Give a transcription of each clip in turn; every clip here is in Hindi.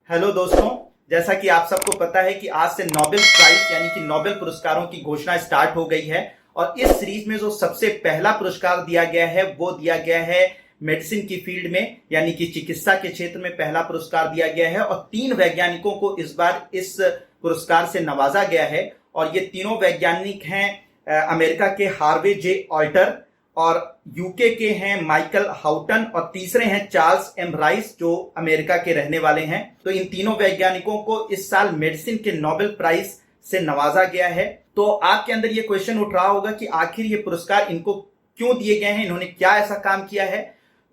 हेलो दोस्तों, जैसा कि आप सबको पता है कि आज से नोबेल प्राइज यानी कि नोबेल पुरस्कारों की घोषणा स्टार्ट हो गई है। और इस सीरीज में जो सबसे पहला पुरस्कार दिया गया है वो दिया गया है मेडिसिन की फील्ड में, यानी कि चिकित्सा के क्षेत्र में पहला पुरस्कार दिया गया है। और 3 वैज्ञानिकों को इस बार इस पुरस्कार से नवाजा गया है। और ये तीनों वैज्ञानिक हैं अमेरिका के हार्वे जे ऑल्टर, और यूके के हैं माइकल हाउटन, और तीसरे हैं चार्ल्स एम राइस जो अमेरिका के रहने वाले हैं। तो इन तीनों वैज्ञानिकों को इस साल मेडिसिन के नोबेल प्राइज से नवाजा गया है। तो आपके अंदर ये क्वेश्चन उठ रहा होगा कि आखिर ये पुरस्कार इनको क्यों दिए गए हैं, इन्होंने क्या ऐसा काम किया है।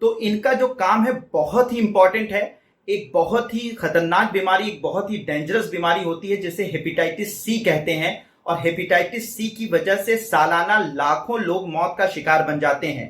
तो इनका जो काम है बहुत ही इंपॉर्टेंट है। एक बहुत ही खतरनाक बीमारी, एक बहुत ही डेंजरस बीमारी होती है जिसे हेपेटाइटिस सी कहते हैं। और हेपेटाइटिस सी की वजह से सालाना लाखों लोग मौत का शिकार बन जाते हैं।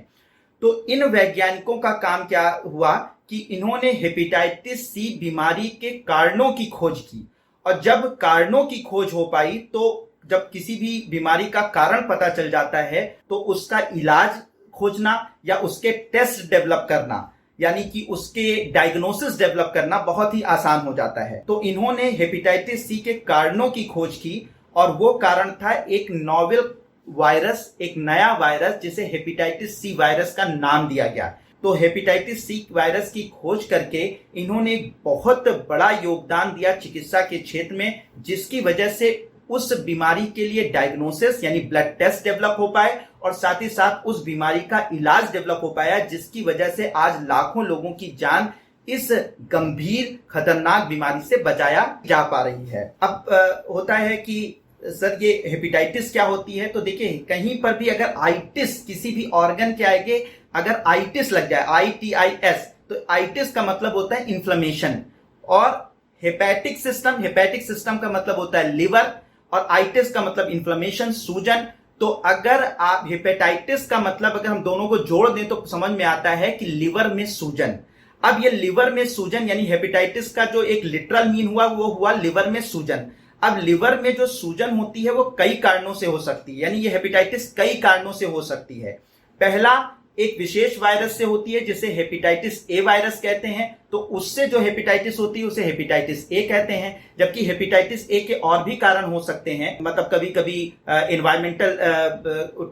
तो इन वैज्ञानिकों का काम क्या हुआ कि इन्होंने हेपेटाइटिस सी बीमारी के कारणों की खोज की। और जब कारणों की खोज हो पाई, तो जब किसी भी बीमारी का कारण पता चल जाता है तो उसका इलाज खोजना या उसके टेस्ट डेवलप करना, यानी कि उसके डायग्नोसिस डेवलप करना बहुत ही आसान हो जाता है। तो इन्होंने हेपेटाइटिस सी के कारणों की खोज की, और वो कारण था एक नोवेल वायरस, एक नया वायरस जिसे हेपेटाइटिस सी वायरस का नाम दिया गया। तो हेपेटाइटिस सी वायरस की खोज करके इन्होंने एक बहुत बड़ा योगदान दिया चिकित्सा के क्षेत्र में, जिसकी वजह से उस बीमारी के लिए डायग्नोसिस यानी ब्लड टेस्ट डेवलप हो पाए, और साथ ही साथ उस बीमारी का इलाज डेवलप हो पाया, जिसकी वजह से आज लाखों लोगों की जान इस गंभीर खतरनाक बीमारी से बचाया जा पा रही है। अब होता है कि सर ये हेपेटाइटिस क्या होती है। तो देखिए, कहीं पर भी अगर आइटिस, किसी भी ऑर्गन के आगे अगर आइटिस लग जाए, ITIS, तो आइटिस का मतलब होता है इन्फ्लेमेशन। और हेपेटिक सिस्टम का मतलब होता है लिवर, और आइटिस का मतलब इन्फ्लेमेशन, सूजन। तो अगर आप हेपेटाइटिस का मतलब अगर हम दोनों को जोड़ दें तो समझ में आता है कि लिवर में सूजन। अब ये लिवर में सूजन यानी हेपेटाइटिस का जो एक लिटरल मीन हुआ वो हुआ लिवर में सूजन। अब लिवर में जो सूजन होती है वो कई कारणों से हो सकती है, यानी ये हेपेटाइटिस कई कारणों से हो सकती है। पहला, एक विशेष वायरस से होती है जिसे हेपेटाइटिस ए वायरस कहते हैं। तो उससे जो हेपेटाइटिस होती है उसे हेपेटाइटिस ए कहते हैं। जबकि हेपेटाइटिस ए के और भी कारण हो सकते हैं, मतलब कभी कभी एनवायरमेंटल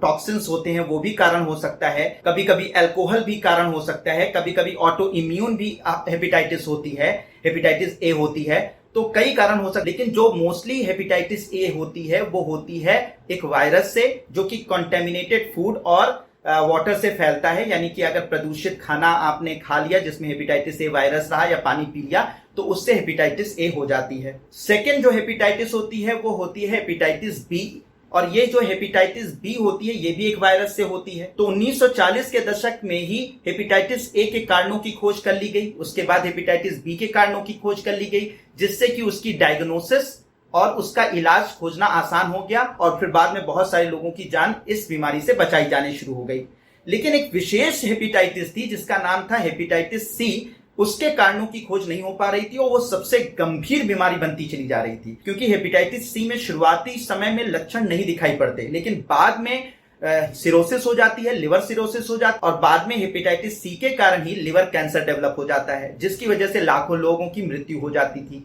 टॉक्सिन्स होते हैं, वो भी कारण हो सकता है। कभी कभी अल्कोहल भी कारण हो सकता है। कभी कभी ऑटो इम्यून भी हेपेटाइटिस होती है, हेपेटाइटिस ए होती है। तो कई कारण हो सकते हैं, लेकिन जो मोस्टली हेपेटाइटिस ए होती है वो होती है एक वायरस से, जो कि कंटेमिनेटेड फूड और वाटर से फैलता है। यानी कि अगर प्रदूषित खाना आपने खा लिया जिसमें हेपेटाइटिस ए वायरस रहा, या पानी पी लिया, तो उससे हेपेटाइटिस ए हो जाती है। सेकेंड जो हेपेटाइटिस होती है वो होती है हेपेटाइटिस बी। और ये जो हेपेटाइटिस बी होती है ये भी एक वायरस से होती है। तो 1940 के दशक में ही हेपेटाइटिस ए के कारणों की खोज कर ली गई। उसके बाद हेपेटाइटिस बी के कारणों की खोज कर ली गई, जिससे कि उसकी डायग्नोसिस और उसका इलाज खोजना आसान हो गया। और फिर बाद में बहुत सारे लोगों की जान इस बीमारी से बचाई जानी शुरू हो गई। लेकिन एक विशेष हेपेटाइटिस थी जिसका नाम था हेपेटाइटिस सी। उसके कारणों की खोज नहीं हो पा रही थी, और वो सबसे गंभीर बीमारी बनती चली जा रही थी। क्योंकि हेपेटाइटिस सी में शुरुआती समय में लक्षण नहीं दिखाई पड़ते, लेकिन बाद में सिरोसिस हो जाती है, लिवर सिरोसिस हो जाती है, और बाद में हेपेटाइटिस सी के कारण ही लिवर कैंसर डेवलप हो जाता है, जिसकी वजह से लाखों लोगों की मृत्यु हो जाती थी।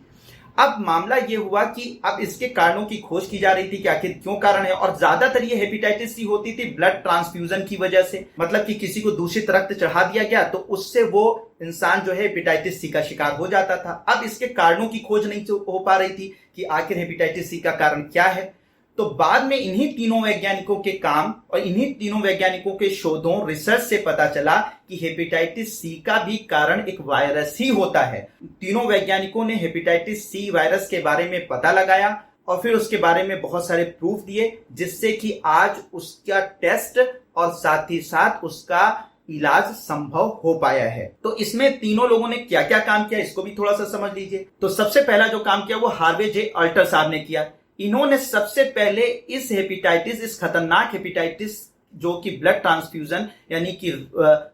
अब मामला ये हुआ कि अब इसके कारणों की खोज की जा रही थी कि आखिर क्यों कारण है। और ज्यादातर ये हेपेटाइटिस सी होती थी ब्लड ट्रांसफ्यूजन की वजह से, मतलब कि किसी को दूषित रक्त चढ़ा दिया गया तो उससे वो इंसान जो है हेपेटाइटिस सी का शिकार हो जाता था। अब इसके कारणों की खोज नहीं हो पा रही थी कि आखिर हेपेटाइटिस सी का कारण क्या है। तो बाद में इन्हीं तीनों वैज्ञानिकों के काम और इन्हीं तीनों वैज्ञानिकों के शोधों, रिसर्च से पता चला कि हेपेटाइटिस सी का भी कारण एक वायरस ही होता है। तीनों वैज्ञानिकों ने हेपेटाइटिस सी वायरस के बारे में पता लगाया और फिर उसके बारे में बहुत सारे प्रूफ दिए, जिससे कि आज उसका टेस्ट और साथ ही साथ उसका इलाज संभव हो पाया है। तो इसमें तीनों लोगों ने क्या क्या काम किया इसको भी थोड़ा सा समझ लीजिए। तो सबसे पहला जो काम किया वो हार्वे जे ऑल्टर साहब ने किया। इन्होंने सबसे पहले इस हेपेटाइटिस, इस खतरनाक हेपेटाइटिस जो कि ब्लड ट्रांसफ्यूजन यानी कि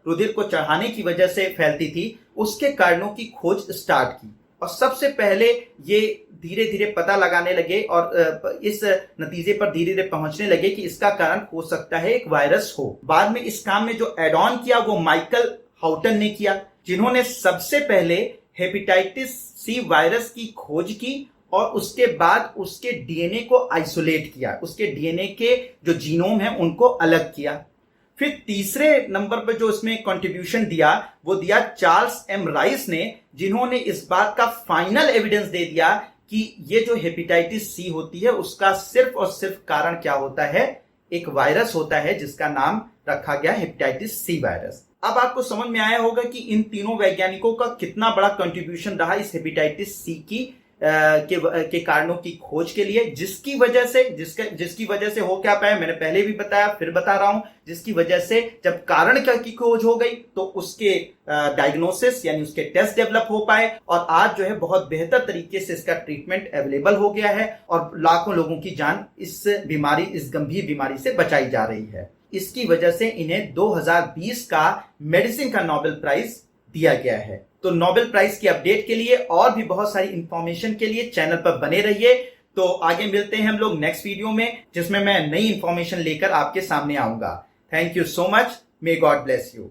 रुधिर को चढ़ाने की वजह से फैलती थी, उसके कारणों की खोज स्टार्ट की। और सबसे पहले ये धीरे धीरे पता लगाने लगे और इस नतीजे पर धीरे धीरे पहुंचने लगे कि इसका कारण हो सकता है एक वायरस हो। बाद में इस काम में जो एड ऑन किया वो माइकल हाउटन ने किया, जिन्होंने सबसे पहले हेपेटाइटिस सी वायरस की खोज की और उसके बाद उसके डीएनए को आइसोलेट किया, उसके डीएनए के जो जीनोम है उनको अलग किया। फिर तीसरे नंबर पर जो इसमें कंट्रीब्यूशन दिया वो दिया चार्ल्स एम राइस ने, जिन्होंने इस बात का फाइनल एविडेंस दे दिया कि ये जो हेपेटाइटिस सी होती है उसका सिर्फ और सिर्फ कारण क्या होता है, एक वायरस होता है जिसका नाम रखा गया हेपेटाइटिस सी वायरस। अब आपको समझ में आया होगा कि इन तीनों वैज्ञानिकों का कितना बड़ा कंट्रीब्यूशन रहा इस हेपेटाइटिस सी की के कारणों की खोज के लिए, जिसकी वजह से हो क्या पाया, मैंने पहले भी बताया फिर बता रहा हूं, जिसकी वजह से जब कारण की खोज हो गई तो उसके डायग्नोसिस यानी उसके टेस्ट डेवलप हो पाए और आज जो है बहुत बेहतर तरीके से इसका ट्रीटमेंट अवेलेबल हो गया है और लाखों लोगों की जान इस गंभीर बीमारी से बचाई जा रही है। इसकी वजह से इन्हें 2020 का मेडिसिन का नोबेल प्राइज दिया गया है। तो नोबेल प्राइज की अपडेट के लिए और भी बहुत सारी इंफॉर्मेशन के लिए चैनल पर बने रहिए। तो आगे मिलते हैं हम लोग नेक्स्ट वीडियो में, जिसमें मैं नई इंफॉर्मेशन लेकर आपके सामने आऊंगा। Thank you so much. May God bless you.